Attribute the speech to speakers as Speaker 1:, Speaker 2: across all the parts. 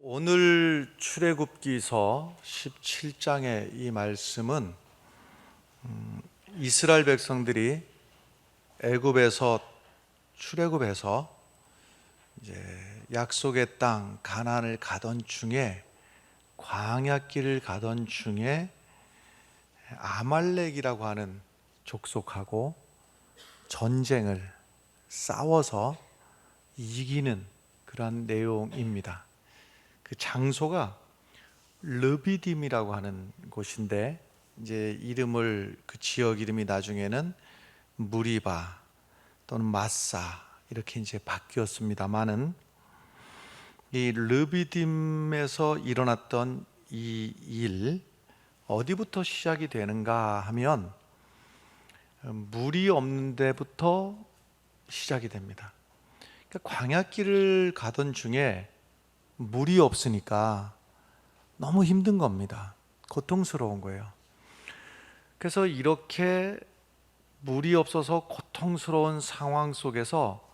Speaker 1: 오늘 출애굽기서 17장의 이 말씀은 이스라엘 백성들이 애굽에서 출애굽해서 이제 약속의 땅 가나안을 가던 중에 광야길을 가던 중에 아말렉이라고 하는 족속하고 전쟁을 싸워서 이기는 그런 내용입니다. 그 장소가 르비딤이라고 하는 곳인데 이제 이름을 그 지역 이름이 나중에는 무리바 또는 마사 이렇게 이제 바뀌었습니다만은 이 르비딤에서 일어났던 이 일 어디부터 시작이 되는가 하면 물이 없는 데부터 시작이 됩니다. 그러니까 광야길을 가던 중에 물이 없으니까 너무 힘든 겁니다. 고통스러운 거예요. 그래서 이렇게 물이 없어서 고통스러운 상황 속에서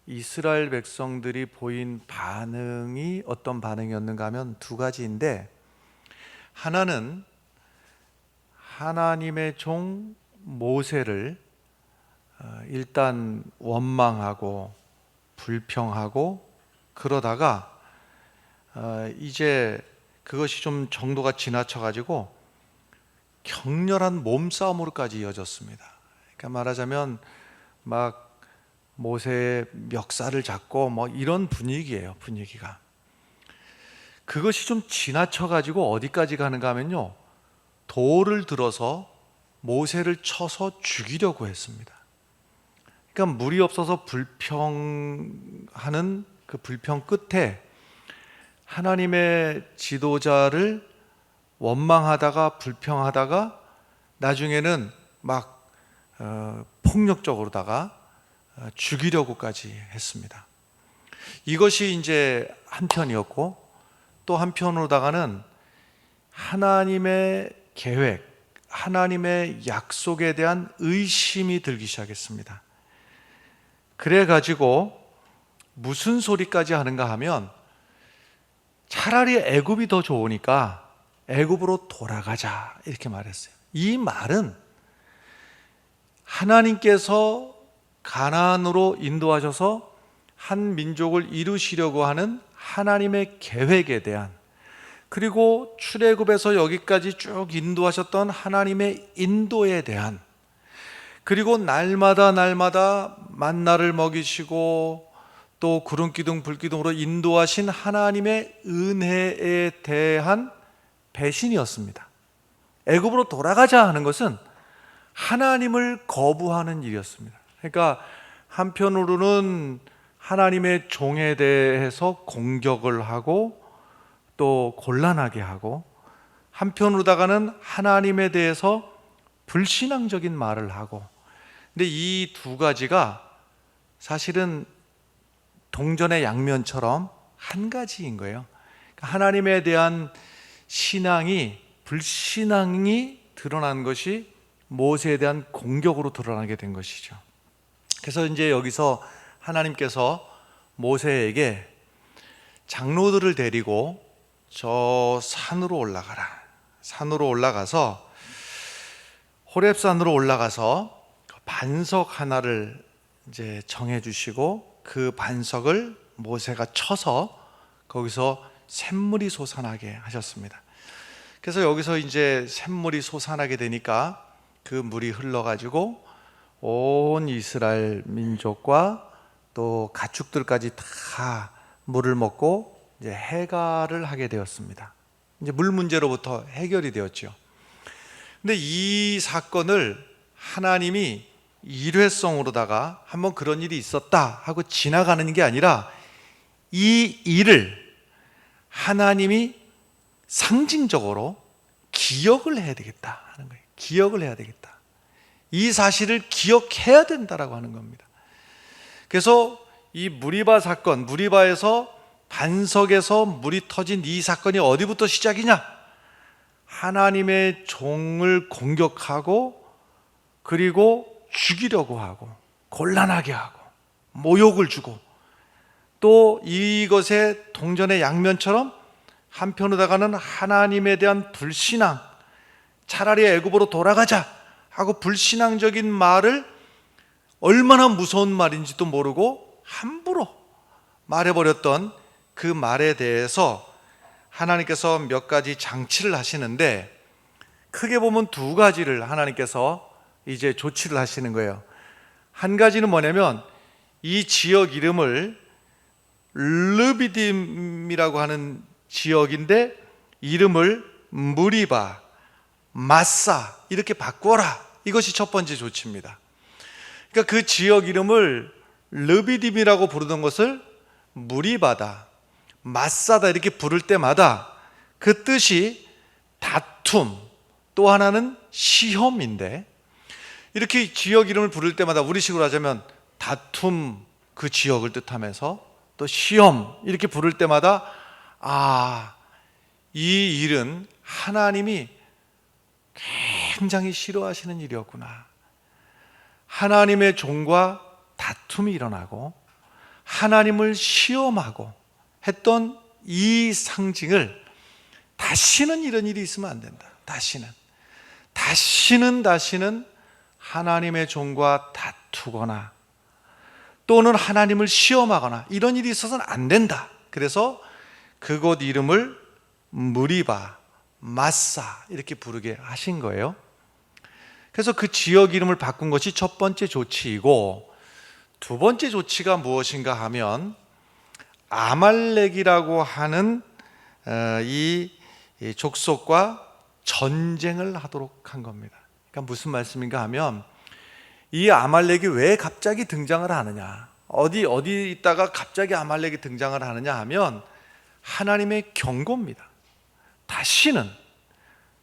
Speaker 1: 이스라엘 백성들이 보인 반응이 어떤 반응이었는가 하면 두 가지인데, 하나는 하나님의 종 모세를 일단 원망하고 불평하고 그러다가 이제 그것이 좀 정도가 지나쳐가지고 격렬한 몸싸움으로까지 이어졌습니다. 그러니까 말하자면 막 모세의 멱살을 잡고 뭐 이런 분위기예요. 분위기가 그것이 좀 지나쳐가지고 어디까지 가는가 하면요, 돌을 들어서 모세를 쳐서 죽이려고 했습니다. 그러니까 물이 없어서 불평하는 그 불평 끝에 하나님의 지도자를 원망하다가 불평하다가 나중에는 막 폭력적으로다가 죽이려고까지 했습니다. 이것이 이제 한편이었고, 또 한편으로다가는 하나님의 계획, 하나님의 약속에 대한 의심이 들기 시작했습니다. 그래가지고 무슨 소리까지 하는가 하면 차라리 애굽이 더 좋으니까 애굽으로 돌아가자 이렇게 말했어요. 이 말은 하나님께서 가나안으로 인도하셔서 한 민족을 이루시려고 하는 하나님의 계획에 대한, 그리고 출애굽에서 여기까지 쭉 인도하셨던 하나님의 인도에 대한, 그리고 날마다 만나를 먹이시고 또 구름 기둥 불 기둥으로 인도하신 하나님의 은혜에 대한 배신이었습니다. 애굽으로 돌아가자 하는 것은 하나님을 거부하는 일이었습니다. 그러니까 한편으로는 하나님의 종에 대해서 공격을 하고 또 곤란하게 하고, 한편으로다가는 하나님에 대해서 불신앙적인 말을 하고, 근데 이 두 가지가 사실은 동전의 양면처럼 한 가지인 거예요. 하나님에 대한 신앙이, 불신앙이 드러난 것이 모세에 대한 공격으로 드러나게 된 것이죠. 그래서 이제 여기서 하나님께서 모세에게 장로들을 데리고 저 산으로 올라가라. 산으로 올라가서 호렙산으로 올라가서 반석 하나를 이제 정해 주시고 그 반석을 모세가 쳐서 거기서 샘물이 솟아나게 하셨습니다. 그래서 여기서 이제 샘물이 솟아나게 되니까 그 물이 흘러가지고 온 이스라엘 민족과 또 가축들까지 다 물을 먹고 이제 해갈을 하게 되었습니다. 이제 물 문제로부터 해결이 되었죠. 근데 이 사건을 하나님이 일회성으로다가 한번 그런 일이 있었다 하고 지나가는 게 아니라 이 일을 하나님이 상징적으로 기억을 해야 되겠다 하는 거예요. 기억을 해야 되겠다. 이 사실을 기억해야 된다라고 하는 겁니다. 그래서 이 무리바 사건, 무리바에서 반석에서 물이 터진 이 사건이 어디부터 시작이냐? 하나님의 종을 공격하고 그리고 죽이려고 하고 곤란하게 하고 모욕을 주고, 또 이것의 동전의 양면처럼 한편으로다가는 하나님에 대한 불신앙, 차라리 애굽으로 돌아가자 하고 불신앙적인 말을 얼마나 무서운 말인지도 모르고 함부로 말해버렸던 그 말에 대해서 하나님께서 몇 가지 장치를 하시는데, 크게 보면 두 가지를 하나님께서 이제 조치를 하시는 거예요. 한 가지는 뭐냐면, 이 지역 이름을 르비딤이라고 하는 지역인데 이름을 무리바, 마사 이렇게 바꿔라. 이것이 첫 번째 조치입니다. 그러니까 그 지역 이름을 르비딤이라고 부르던 것을 무리바다, 마사다 이렇게 부를 때마다 그 뜻이 다툼, 또 하나는 시험인데, 이렇게 지역 이름을 부를 때마다 우리식으로 하자면 다툼 그 지역을 뜻하면서 또 시험 이렇게 부를 때마다 이 일은 하나님이 굉장히 싫어하시는 일이었구나. 하나님의 종과 다툼이 일어나고 하나님을 시험하고 했던 이 상징을 다시는 이런 일이 있으면 안 된다. 다시는 하나님의 종과 다투거나 또는 하나님을 시험하거나 이런 일이 있어서는 안 된다. 그래서 그곳 이름을 무리바, 마사 이렇게 부르게 하신 거예요. 그래서 그 지역 이름을 바꾼 것이 첫 번째 조치이고, 두 번째 조치가 무엇인가 하면 아말렉이라고 하는 이 족속과 전쟁을 하도록 한 겁니다. 그러니까 무슨 말씀인가 하면, 이 아말렉이 왜 갑자기 등장을 하느냐, 어디 있다가 갑자기 아말렉이 등장을 하느냐 하면 하나님의 경고입니다. 다시는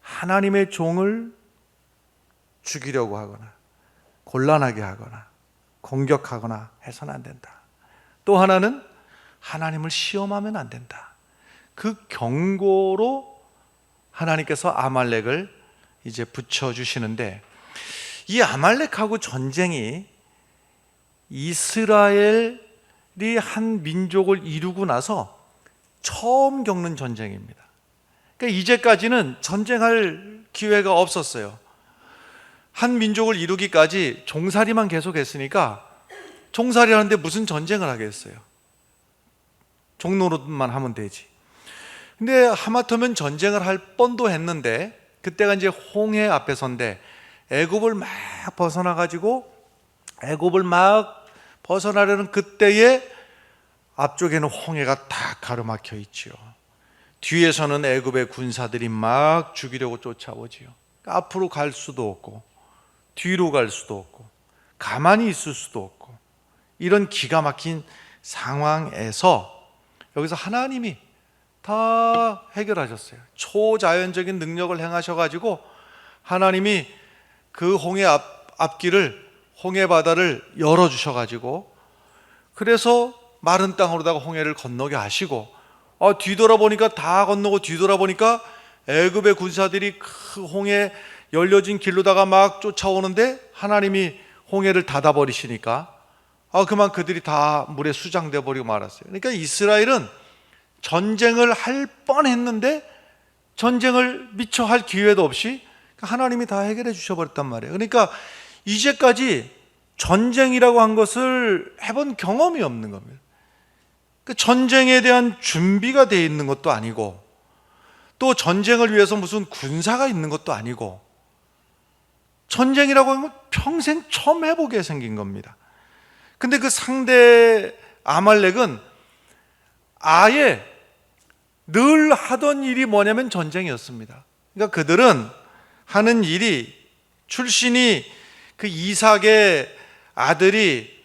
Speaker 1: 하나님의 종을 죽이려고 하거나 곤란하게 하거나 공격하거나 해서는 안 된다. 또 하나는 하나님을 시험하면 안 된다. 그 경고로 하나님께서 아말렉을 이제 붙여주시는데, 이 아말렉하고 전쟁이 이스라엘이 한 민족을 이루고 나서 처음 겪는 전쟁입니다. 그러니까 이제까지는 전쟁할 기회가 없었어요. 한 민족을 이루기까지 종살이만 계속했으니까 종살이 하는데 무슨 전쟁을 하겠어요. 종노릇만 하면 되지. 근데 하마터면 전쟁을 할 뻔도 했는데, 그때가 이제 홍해 앞에서인데 애굽을 막 벗어나려는 그때에 앞쪽에는 홍해가 다 가로막혀 있지요. 뒤에서는 애굽의 군사들이 막 죽이려고 쫓아오지요. 그러니까 앞으로 갈 수도 없고 뒤로 갈 수도 없고 가만히 있을 수도 없고, 이런 기가 막힌 상황에서 여기서 하나님이 다 해결하셨어요. 초자연적인 능력을 행하셔가지고 하나님이 그 홍해 앞길을, 홍해 바다를 열어주셔가지고, 그래서 마른 땅으로다가 홍해를 건너게 하시고, 뒤돌아보니까 다 건너고 뒤돌아보니까 애굽의 군사들이 그 홍해 열려진 길로다가 막 쫓아오는데 하나님이 홍해를 닫아버리시니까 그만 그들이 다 물에 수장돼 버리고 말았어요. 그러니까 이스라엘은 전쟁을 할 뻔했는데 전쟁을 미처 할 기회도 없이 하나님이 다 해결해 주셔버렸단 말이에요. 그러니까 이제까지 전쟁이라고 한 것을 해본 경험이 없는 겁니다. 그 전쟁에 대한 준비가 되어 있는 것도 아니고, 또 전쟁을 위해서 무슨 군사가 있는 것도 아니고, 전쟁이라고 하는 건 평생 처음 해보게 생긴 겁니다. 근데 그 상대 아말렉은 아예 늘 하던 일이 뭐냐면 전쟁이었습니다. 그러니까 그들은 하는 일이, 출신이 그 이삭의 아들이,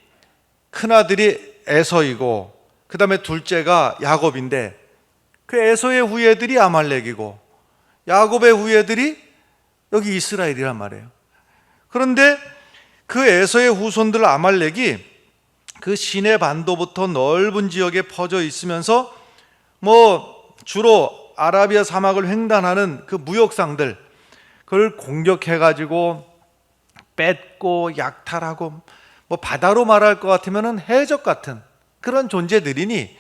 Speaker 1: 큰아들이 에서이고 그 다음에 둘째가 야곱인데, 그 에서의 후예들이 아말렉이고 야곱의 후예들이 여기 이스라엘이란 말이에요. 그런데 그 에서의 후손들 아말렉이 그 시내 반도부터 넓은 지역에 퍼져 있으면서 주로 아라비아 사막을 횡단하는 그 무역상들, 그걸 공격해가지고 뺏고 약탈하고, 바다로 말할 것 같으면 해적 같은 그런 존재들이니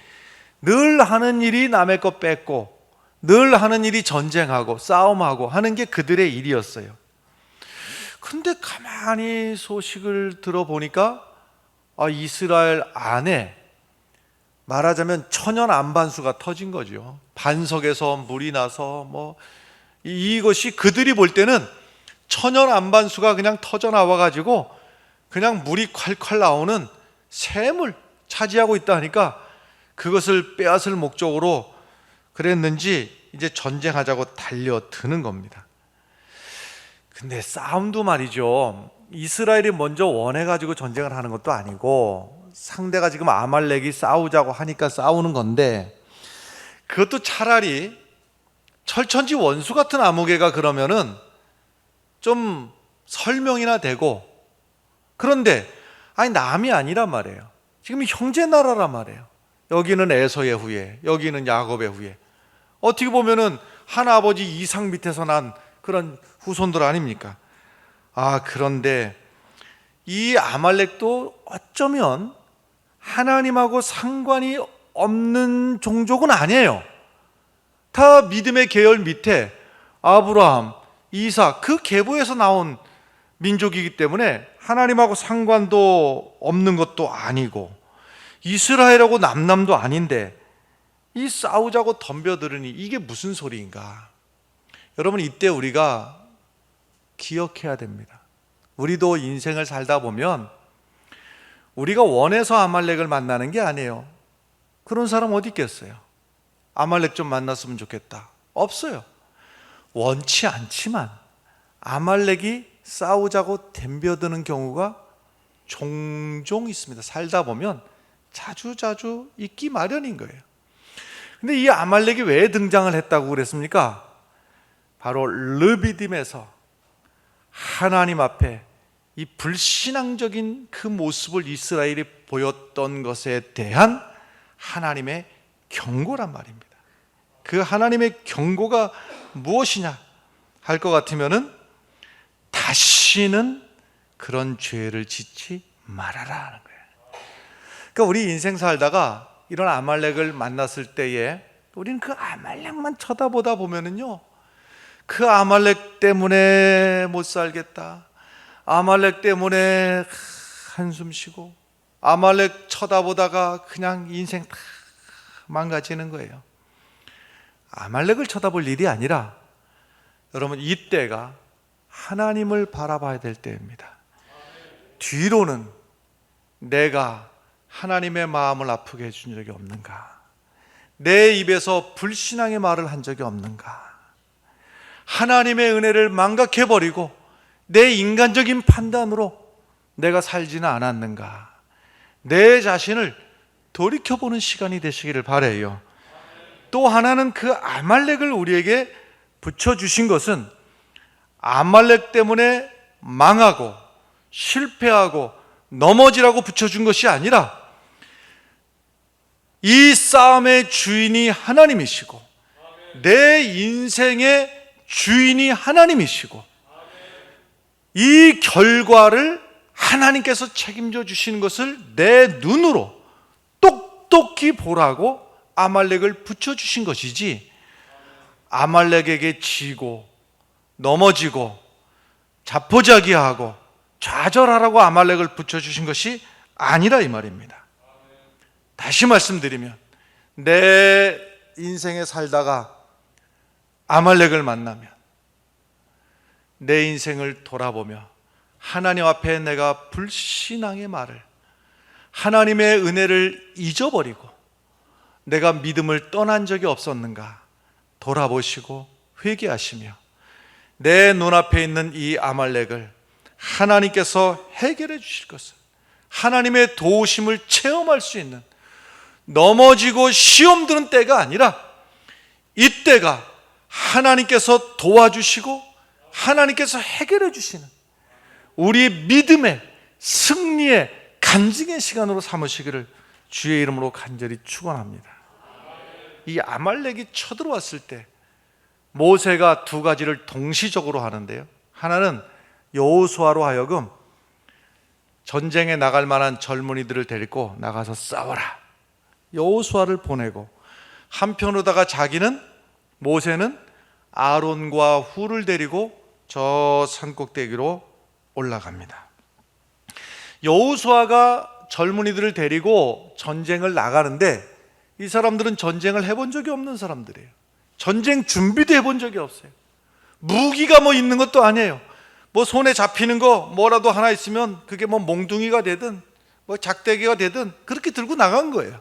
Speaker 1: 늘 하는 일이 남의 것 뺏고 늘 하는 일이 전쟁하고 싸움하고 하는 게 그들의 일이었어요. 근데 가만히 소식을 들어보니까 이스라엘 안에 말하자면 천연 안반수가 터진 거죠. 반석에서 물이 나서 이것이 그들이 볼 때는 천연 안반수가 그냥 터져 나와 가지고 그냥 물이 콸콸 나오는 샘을 차지하고 있다 하니까 그것을 빼앗을 목적으로 그랬는지 이제 전쟁하자고 달려드는 겁니다. 근데 싸움도 말이죠, 이스라엘이 먼저 원해가지고 전쟁을 하는 것도 아니고 상대가 지금 아말렉이 싸우자고 하니까 싸우는 건데, 그것도 차라리 철천지 원수 같은 아무개가 그러면은 좀 설명이나 되고, 그런데 남이 아니란 말이에요. 지금 형제 나라란 말이에요. 여기는 에서의 후예, 여기는 야곱의 후예. 어떻게 보면은 한 아버지 이삭 밑에서 난 그런 후손들 아닙니까? 그런데 이 아말렉도 어쩌면 하나님하고 상관이 없는 종족은 아니에요. 다 믿음의 계열 밑에 아브라함, 이삭, 그 계보에서 나온 민족이기 때문에 하나님하고 상관도 없는 것도 아니고 이스라엘하고 남남도 아닌데 이 싸우자고 덤벼들으니 이게 무슨 소리인가? 여러분, 이때 우리가 기억해야 됩니다. 우리도 인생을 살다 보면 우리가 원해서 아말렉을 만나는 게 아니에요. 그런 사람 어디 있겠어요? 아말렉 좀 만났으면 좋겠다. 없어요. 원치 않지만 아말렉이 싸우자고 덤벼드는 경우가 종종 있습니다. 살다 보면 자주자주 있기 마련인 거예요. 근데 이 아말렉이 왜 등장을 했다고 그랬습니까? 바로 르비딤에서 하나님 앞에 이 불신앙적인 그 모습을 이스라엘이 보였던 것에 대한 하나님의 경고란 말입니다. 그 하나님의 경고가 무엇이냐 할 것 같으면은 다시는 그런 죄를 짓지 말아라 하는 거예요. 그러니까 우리 인생 살다가 이런 아말렉을 만났을 때에 우리는 그 아말렉만 쳐다보다 보면은요, 그 아말렉 때문에 못 살겠다, 아말렉 때문에 한숨 쉬고, 아말렉 쳐다보다가 그냥 인생 다 망가지는 거예요. 아말렉을 쳐다볼 일이 아니라 여러분, 이때가 하나님을 바라봐야 될 때입니다. 뒤로는 내가 하나님의 마음을 아프게 해준 적이 없는가? 내 입에서 불신앙의 말을 한 적이 없는가? 하나님의 은혜를 망각해버리고 내 인간적인 판단으로 내가 살지는 않았는가? 내 자신을 돌이켜보는 시간이 되시기를 바라요. 또 하나는 그 아말렉을 우리에게 붙여주신 것은 아말렉 때문에 망하고 실패하고 넘어지라고 붙여준 것이 아니라 이 싸움의 주인이 하나님이시고 내 인생의 주인이 하나님이시고 이 결과를 하나님께서 책임져 주시는 것을 내 눈으로 똑똑히 보라고 아말렉을 붙여주신 것이지, 아말렉에게 지고 넘어지고 자포자기하고 좌절하라고 아말렉을 붙여주신 것이 아니라 이 말입니다. 다시 말씀드리면 내 인생에 살다가 아말렉을 만나면 내 인생을 돌아보며 하나님 앞에 내가 불신앙의 말을, 하나님의 은혜를 잊어버리고 내가 믿음을 떠난 적이 없었는가 돌아보시고 회개하시며 내 눈앞에 있는 이 아말렉을 하나님께서 해결해 주실 것을, 하나님의 도우심을 체험할 수 있는, 넘어지고 시험 드는 때가 아니라 이때가 하나님께서 도와주시고 하나님께서 해결해 주시는 우리 믿음의 승리의 간증의 시간으로 삼으시기를 주의 이름으로 간절히 축원합니다. 이 아말렉이 쳐들어왔을 때 모세가 두 가지를 동시적으로 하는데요, 하나는 여호수아로 하여금 전쟁에 나갈 만한 젊은이들을 데리고 나가서 싸워라, 여호수아를 보내고, 한편으로다가 자기는 모세는 아론과 훌을 데리고 저 산꼭대기로 올라갑니다. 여호수아가 젊은이들을 데리고 전쟁을 나가는데 이 사람들은 전쟁을 해본 적이 없는 사람들이에요. 전쟁 준비도 해본 적이 없어요. 무기가 뭐 있는 것도 아니에요. 뭐 손에 잡히는 거 뭐라도 하나 있으면 그게 뭐 몽둥이가 되든 뭐 작대기가 되든 그렇게 들고 나간 거예요.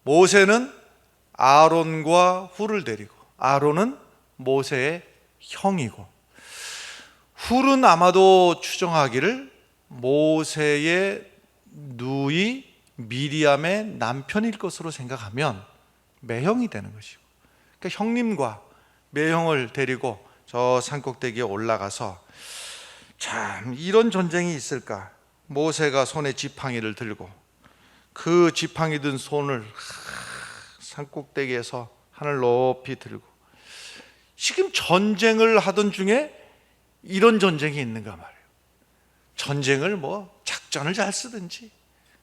Speaker 1: 모세는 아론과 훌을 데리고, 아론은 모세의 형이고, 훌은 아마도 추정하기를 모세의 누이 미리암의 남편일 것으로 생각하면 매형이 되는 것이고, 그러니까 형님과 매형을 데리고 저 산꼭대기에 올라가서, 참 이런 전쟁이 있을까? 모세가 손에 지팡이를 들고 그 지팡이 든 손을 산꼭대기에서 하늘 높이 들고, 지금 전쟁을 하던 중에 이런 전쟁이 있는가 말이에요. 전쟁을 뭐 작전을 잘 쓰든지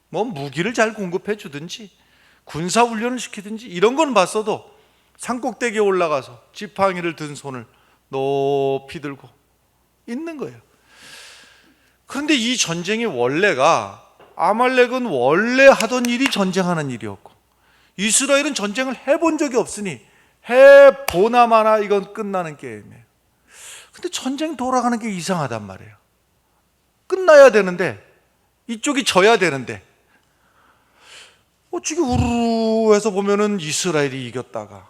Speaker 1: 뭐 무기를 잘 공급해 주든지 군사 훈련을 시키든지 이런 건 봤어도 산꼭대기에 올라가서 지팡이를 든 손을 높이 들고 있는 거예요. 그런데 이 전쟁의 원래가, 아말렉은 원래 하던 일이 전쟁하는 일이었고 이스라엘은 전쟁을 해본 적이 없으니 해보나 마나 이건 끝나는 게임이에요. 근데 전쟁 돌아가는 게 이상하단 말이에요. 끝나야 되는데, 이쪽이 져야 되는데 어찌게 우르르 해서 보면은 이스라엘이 이겼다가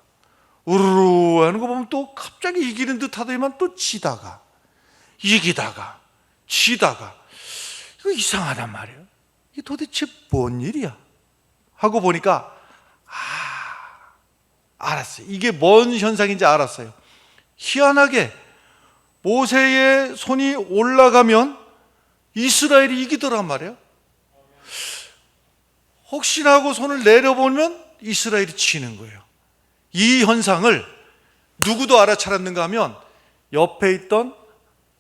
Speaker 1: 우르르 하는 거 보면 또 갑자기 이기는 듯 하더니만 또 지다가 이기다가 지다가, 이거 이상하단 말이에요. 이게 도대체 뭔 일이야 하고 보니까 알았어요. 이게 뭔 현상인지 알았어요. 희한하게 모세의 손이 올라가면 이스라엘이 이기더란 말이에요. 혹시나 하고 손을 내려보면 이스라엘이 지는 거예요. 이 현상을 누구도 알아차렸는가 하면 옆에 있던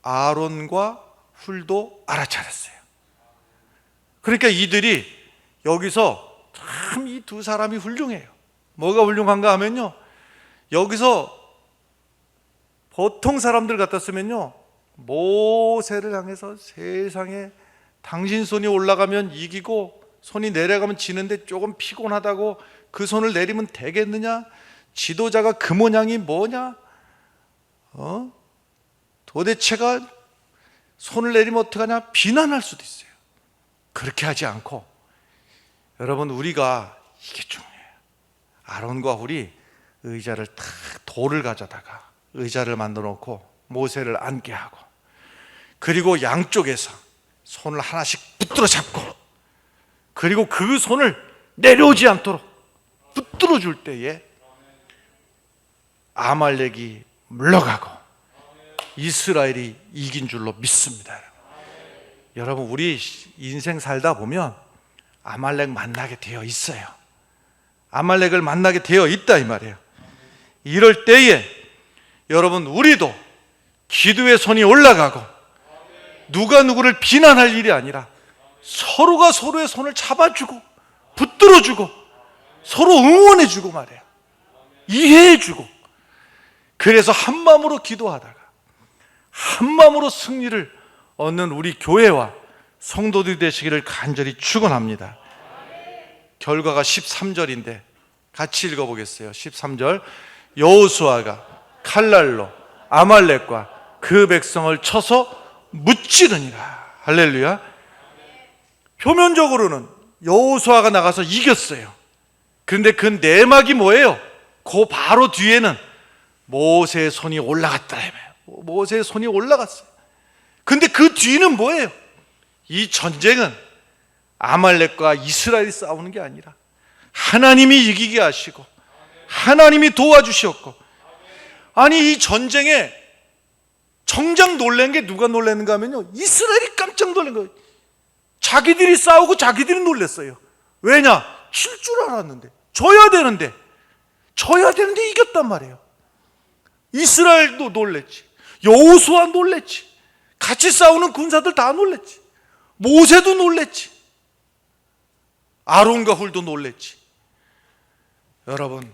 Speaker 1: 아론과 훌도 알아차렸어요. 그러니까 이들이 여기서 참 이 두 사람이 훌륭해요. 뭐가 훌륭한가 하면요, 여기서 보통 사람들 같았으면요 모세를 향해서 세상에 당신 손이 올라가면 이기고 손이 내려가면 지는데 조금 피곤하다고 그 손을 내리면 되겠느냐? 지도자가 그 모양이 뭐냐? 도대체가 손을 내리면 어떡하냐? 비난할 수도 있어요. 그렇게 하지 않고, 여러분 우리가 이게 중요해요. 아론과 훌이 의자를 탁 돌을 가져다가 의자를 만들어 놓고 모세를 앉게 하고, 그리고 양쪽에서 손을 하나씩 붙들어 잡고, 그리고 그 손을 내려오지 않도록 붙들어 줄 때에 아말렉이 물러가고 이스라엘이 이긴 줄로 믿습니다. 여러분 우리 인생 살다 보면 아말렉 만나게 되어 있어요. 아말렉을 만나게 되어 있다 이 말이에요. 이럴 때에 여러분 우리도 기도의 손이 올라가고 누가 누구를 비난할 일이 아니라 서로가 서로의 손을 잡아주고 붙들어주고 서로 응원해주고 말이에요. 이해해주고, 그래서 한마음으로 기도하다가 한마음으로 승리를 얻는 우리 교회와 성도들이 되시기를 간절히 축원합니다. 결과가 13절인데 같이 읽어보겠어요. 13절, 여호수아가 칼날로 아말렉과 그 백성을 쳐서 무찌르니라. 할렐루야. 표면적으로는 여호수아가 나가서 이겼어요. 그런데 그 내막이 뭐예요? 그 바로 뒤에는 모세의 손이 올라갔다. 모세의 손이 올라갔어요. 근데 그 뒤는 뭐예요? 이 전쟁은 아말렉과 이스라엘이 싸우는 게 아니라 하나님이 이기게 하시고 하나님이 도와주셨고, 아니 이 전쟁에 정작 놀란 게 누가 놀랐는가 하면요, 이스라엘이 깜짝 놀란 거예요. 자기들이 싸우고 자기들이 놀랐어요. 왜냐? 질 줄 알았는데, 져야 되는데 이겼단 말이에요. 이스라엘도 놀랬지, 여호수아 놀랬지, 같이 싸우는 군사들 다 놀랬지, 모세도 놀랬지, 아론과 훌도 놀랬지. 여러분,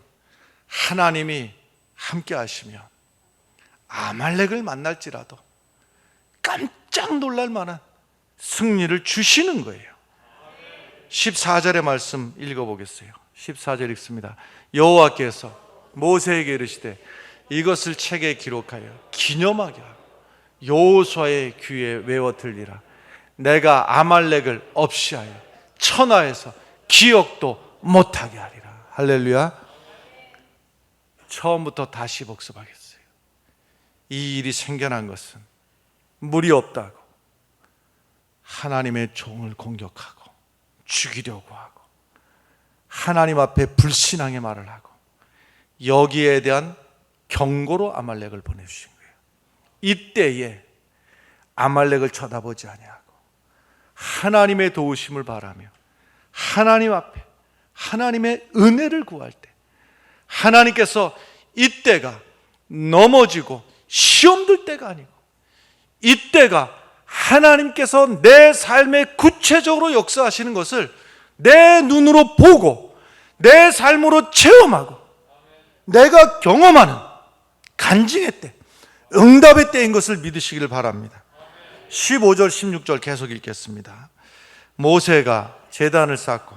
Speaker 1: 하나님이 함께 하시면 아말렉을 만날지라도 깜짝 놀랄 만한 승리를 주시는 거예요. 14절의 말씀 읽어보겠어요. 14절 읽습니다. 여호와께서 모세에게 이르시되 이것을 책에 기록하여 기념하게 하고 여호수아의 귀에 외워 들리라. 내가 아말렉을 없이하여 천하에서 기억도 못하게 하리라. 할렐루야. 처음부터 다시 복습하겠어요. 이 일이 생겨난 것은 물이 없다고 하나님의 종을 공격하고 죽이려고 하고 하나님 앞에 불신앙의 말을 하고 여기에 대한 경고로 아말렉을 보내주신 거예요. 이때에 아말렉을 쳐다보지 아니하고 하나님의 도우심을 바라며 하나님 앞에 하나님의 은혜를 구할 때 하나님께서 이때가 넘어지고 시험 들 때가 아니고 이때가 하나님께서 내 삶에 구체적으로 역사하시는 것을 내 눈으로 보고 내 삶으로 체험하고 내가 경험하는 간증의 때, 응답의 때인 것을 믿으시길 바랍니다. 15절 16절 계속 읽겠습니다. 모세가 제단을 쌓고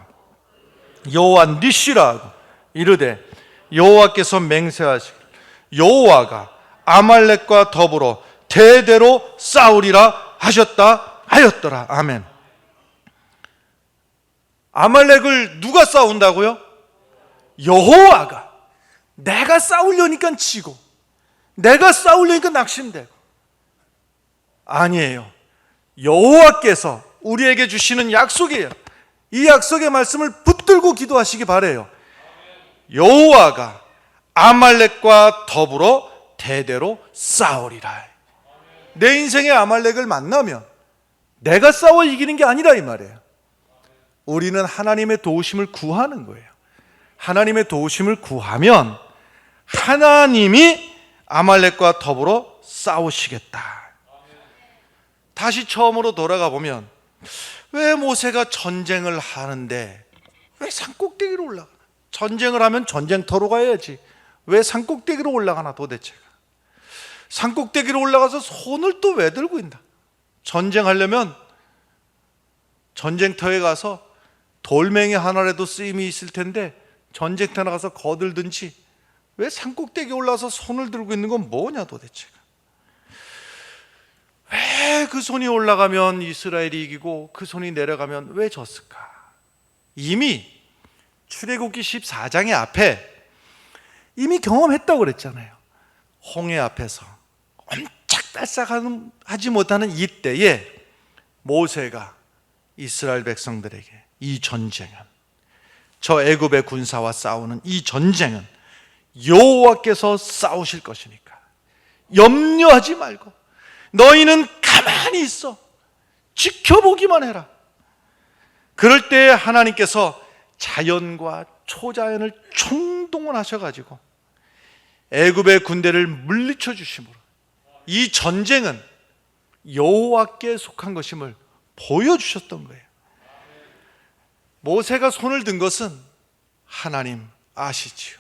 Speaker 1: 여호와 니시라 하고 이르되 여호와께서 맹세하시기를 여호와가 아말렉과 더불어 대대로 싸우리라 하셨다 하였더라. 아멘. 아말렉을 누가 싸운다고요? 여호와가. 내가 싸우려니까 지고 내가 싸우려니까 낙심되고. 아니에요. 여호와께서 우리에게 주시는 약속이에요. 이 약속의 말씀을 붙들고 기도하시기 바라요. 여호와가 아말렉과 더불어 대대로 싸우리라. 내 인생의 아말렉을 만나면 내가 싸워 이기는 게 아니라 이 말이에요. 우리는 하나님의 도우심을 구하는 거예요. 하나님의 도우심을 구하면 하나님이 아말렉과 더불어 싸우시겠다. 다시 처음으로 돌아가 보면 왜 모세가 전쟁을 하는데 왜 산꼭대기로 올라가나? 전쟁을 하면 전쟁터로 가야지 왜 산꼭대기로 올라가나 도대체가. 산꼭대기로 올라가서 손을 또 왜 들고 있나? 전쟁하려면 전쟁터에 가서 돌멩이 하나라도 쓰임이 있을 텐데 전쟁터 나가서 거들든지 왜 산꼭대기에 올라가서 손을 들고 있는 건 뭐냐 도대체가. 왜 그 손이 올라가면 이스라엘이 이기고 그 손이 내려가면 왜 졌을까? 이미 출애굽기 14장의 앞에 이미 경험했다고 그랬잖아요. 홍해 앞에서 옴짝달싹하지 못하는 이때에 모세가 이스라엘 백성들에게 이 전쟁은, 저 애굽의 군사와 싸우는 이 전쟁은 여호와께서 싸우실 것이니까 염려하지 말고 너희는 가만히 있어 지켜보기만 해라. 그럴 때 하나님께서 자연과 초자연을 총동원하셔가지고 애굽의 군대를 물리쳐 주심으로 이 전쟁은 여호와께 속한 것임을 보여주셨던 거예요. 모세가 손을 든 것은 하나님 아시지요.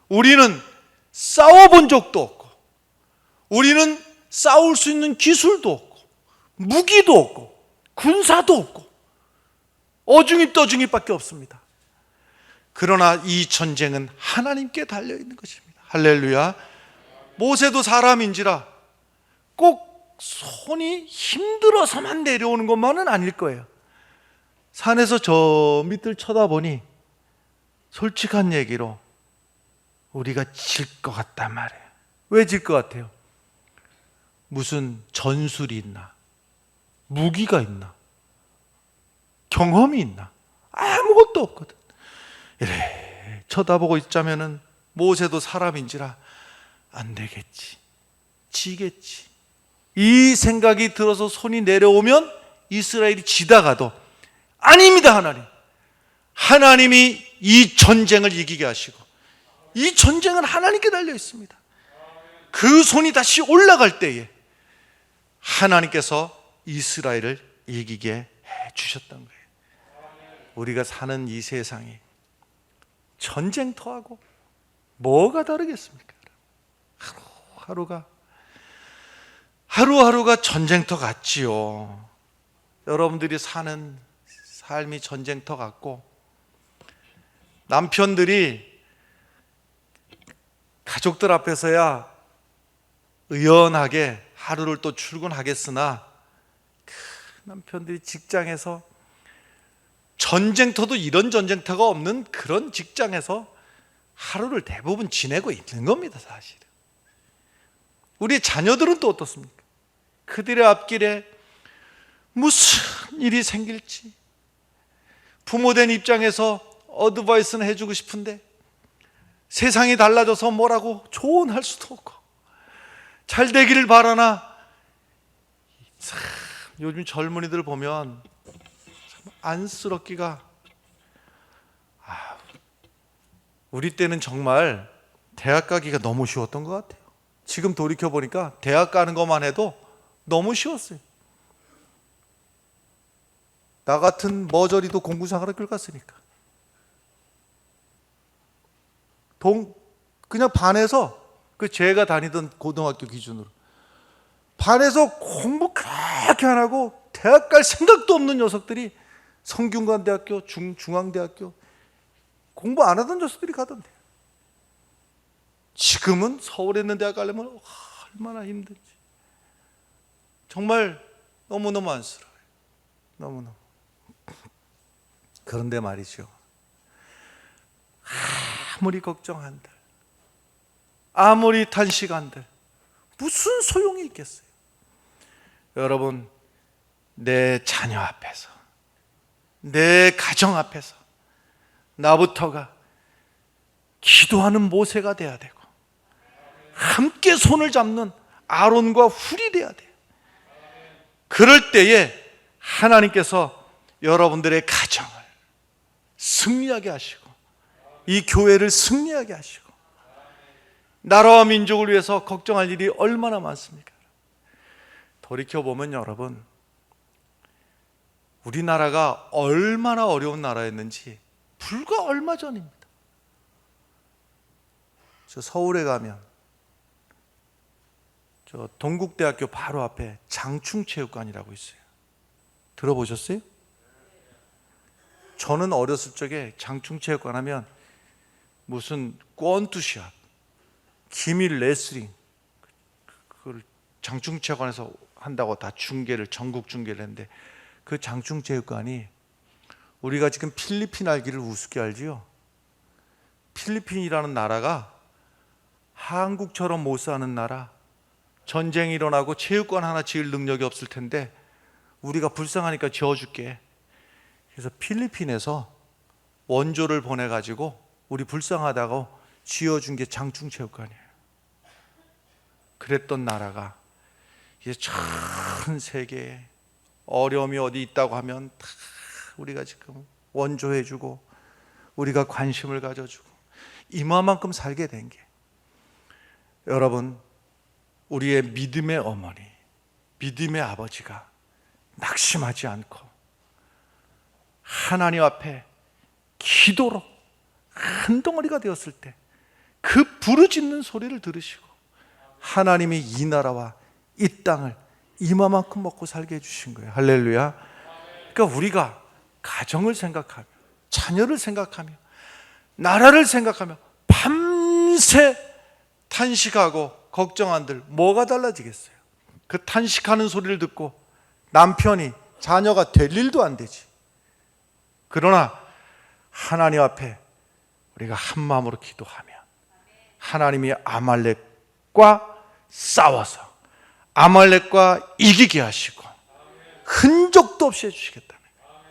Speaker 1: 우리는 싸워본 적도 없고 우리는 싸울 수 있는 기술도 없고 무기도 없고 군사도 없고 어중이 떠중이밖에 없습니다. 그러나 이 전쟁은 하나님께 달려있는 것입니다. 할렐루야. 모세도 사람인지라 꼭 손이 힘들어서만 내려오는 것만은 아닐 거예요. 산에서 저 밑을 쳐다보니 솔직한 얘기로 우리가 질 것 같단 말이에요. 왜 질 것 같아요? 무슨 전술이 있나? 무기가 있나? 경험이 있나? 아무것도 없거든. 이래 쳐다보고 있자면은 모세도 사람인지라 안 되겠지, 지겠지, 이 생각이 들어서 손이 내려오면 이스라엘이 지다가도 아닙니다. 하나님이 이 전쟁을 이기게 하시고 이 전쟁은 하나님께 달려 있습니다. 그 손이 다시 올라갈 때에 하나님께서 이스라엘을 이기게 해 주셨던 거예요. 우리가 사는 이 세상이 전쟁터하고 뭐가 다르겠습니까? 하루하루가 전쟁터 같지요. 여러분들이 사는 삶이 전쟁터 같고, 남편들이 가족들 앞에서야 의연하게 하루를 또 출근하겠으나, 남편들이 직장에서 전쟁터도 이런 전쟁터가 없는 그런 직장에서 하루를 대부분 지내고 있는 겁니다. 사실은 우리 자녀들은 또 어떻습니까? 그들의 앞길에 무슨 일이 생길지 부모된 입장에서 어드바이스는 해주고 싶은데 세상이 달라져서 뭐라고 조언할 수도 없고, 잘 되기를 바라나 참 요즘 젊은이들 보면 참 안쓰럽기가, 우리 때는 정말 대학 가기가 너무 쉬웠던 것 같아요. 지금 돌이켜보니까 대학 가는 것만 해도 너무 쉬웠어요. 나 같은 머저리도 공부사학을 갔으니까. 그냥 반에서, 제가 다니던 고등학교 기준으로 반에서 공부 그렇게 안 하고 대학 갈 생각도 없는 녀석들이 성균관대학교, 중앙대학교 공부 안 하던 녀석들이 가던데, 지금은 서울에 있는 대학 가려면 얼마나 힘든지 정말 너무너무 안쓰러워요. 너무너무. 그런데 말이죠, 아무리 걱정한들, 아무리 탄식한들 무슨 소용이 있겠어요? 여러분, 내 자녀 앞에서, 내 가정 앞에서 나부터가 기도하는 모세가 돼야 되고, 함께 손을 잡는 아론과 훌이 돼야 돼요. 그럴 때에 하나님께서 여러분들의 가정을 승리하게 하시고, 이 교회를 승리하게 하시고, 나라와 민족을 위해서 걱정할 일이 얼마나 많습니까? 돌이켜보면 여러분, 우리나라가 얼마나 어려운 나라였는지 불과 얼마 전입니다. 저 서울에 가면 저 동국대학교 바로 앞에 장충체육관이라고 있어요. 들어보셨어요? 저는 어렸을 적에 장충체육관 하면 무슨 권투시합, 기밀 레슬링, 그걸 장충체육관에서 한다고 다 전국 중계를 했는데, 그 장충체육관이 우리가 지금 필리핀 알기를 우습게 알지요. 필리핀이라는 나라가 한국처럼 못 사는 나라, 전쟁이 일어나고 체육관 하나 지을 능력이 없을 텐데 우리가 불쌍하니까 지어줄게. 그래서 필리핀에서 원조를 보내가지고 우리 불쌍하다고 지어준 게 장충체육관이에요. 그랬던 나라가 이제 전 세계에 어려움이 어디 있다고 하면 다 우리가 지금 원조해주고, 우리가 관심을 가져주고, 이마만큼 살게 된 게, 여러분, 우리의 믿음의 어머니, 믿음의 아버지가 낙심하지 않고 하나님 앞에 기도로 한 덩어리가 되었을 때 그 부르짖는 소리를 들으시고 하나님이 이 나라와 이 땅을 이마만큼 먹고 살게 해주신 거예요. 할렐루야. 그러니까 우리가 가정을 생각하며, 자녀를 생각하며, 나라를 생각하며 밤새 탄식하고 걱정한들 뭐가 달라지겠어요? 그 탄식하는 소리를 듣고 남편이, 자녀가 될 일도 안 되지. 그러나 하나님 앞에 우리가 한 마음으로 기도하면 하나님이 아말렉과 싸워서 아말렉과 이기게 하시고 흔적도 없이 해주시겠다는 거예요.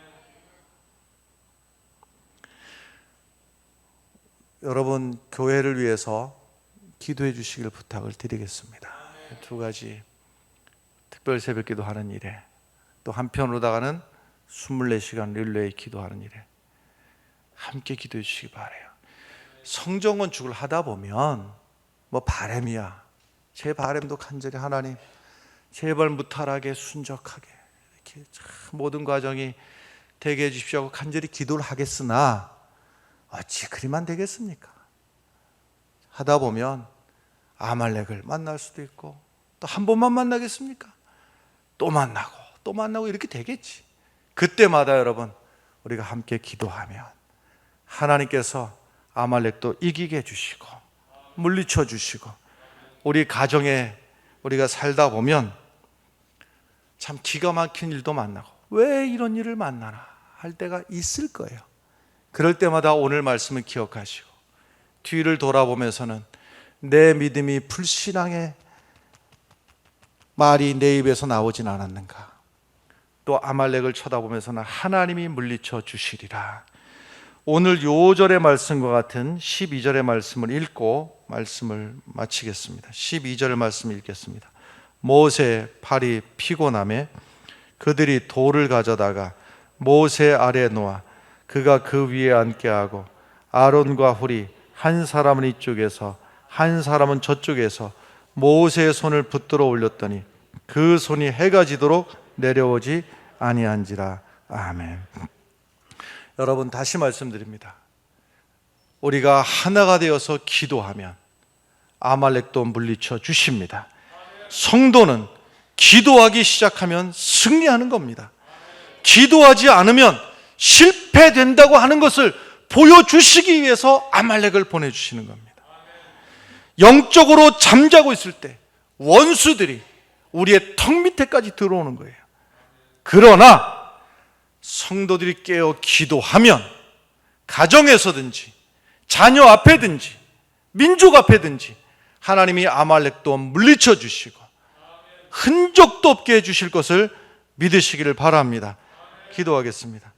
Speaker 1: 여러분, 교회를 위해서 기도해 주시길 부탁을 드리겠습니다. 두 가지, 특별 새벽기도 하는 일에, 또 한편으로다가는 24시간 릴레이 기도하는 일에 함께 기도해 주시기 바라요. 성전 건축을 하다 보면 뭐 바람이야, 제 바람도 간절히 하나님 제발 무탈하게 순적하게 이렇게 모든 과정이 되게 해주십시오 하고 간절히 기도를 하겠으나 어찌 그리만 되겠습니까? 하다 보면 아말렉을 만날 수도 있고, 또 한 번만 만나겠습니까? 또 만나고 이렇게 되겠지. 그때마다 여러분, 우리가 함께 기도하면 하나님께서 아말렉도 이기게 해주시고 물리쳐 주시고, 우리 가정에 우리가 살다 보면 참 기가 막힌 일도 만나고, 왜 이런 일을 만나나 할 때가 있을 거예요. 그럴 때마다 오늘 말씀을 기억하시고 뒤를 돌아보면서는 내 믿음이 불신앙의 말이 내 입에서 나오진 않았는가, 또 아말렉을 쳐다보면서는 하나님이 물리쳐 주시리라. 오늘 요 절의 말씀과 같은 12절의 말씀을 읽고 말씀을 마치겠습니다. 12절의 말씀을 읽겠습니다. 모세 팔이 피곤함에 그들이 돌을 가져다가 모세 아래에 놓아 그가 그 위에 앉게 하고, 아론과 훌이 한 사람은 이쪽에서 한 사람은 저쪽에서 모세의 손을 붙들어 올렸더니 그 손이 해가 지도록 내려오지 아니한지라. 아멘. 여러분, 다시 말씀드립니다. 우리가 하나가 되어서 기도하면 아말렉도 물리쳐 주십니다. 성도는 기도하기 시작하면 승리하는 겁니다. 기도하지 않으면 실패된다고 하는 것을 보여주시기 위해서 아말렉을 보내주시는 겁니다. 영적으로 잠자고 있을 때 원수들이 우리의 턱 밑에까지 들어오는 거예요. 그러나 성도들이 깨어 기도하면 가정에서든지 자녀 앞에든지 민족 앞에든지 하나님이 아말렉도 물리쳐 주시고 흔적도 없게 해주실 것을 믿으시기를 바랍니다. 기도하겠습니다.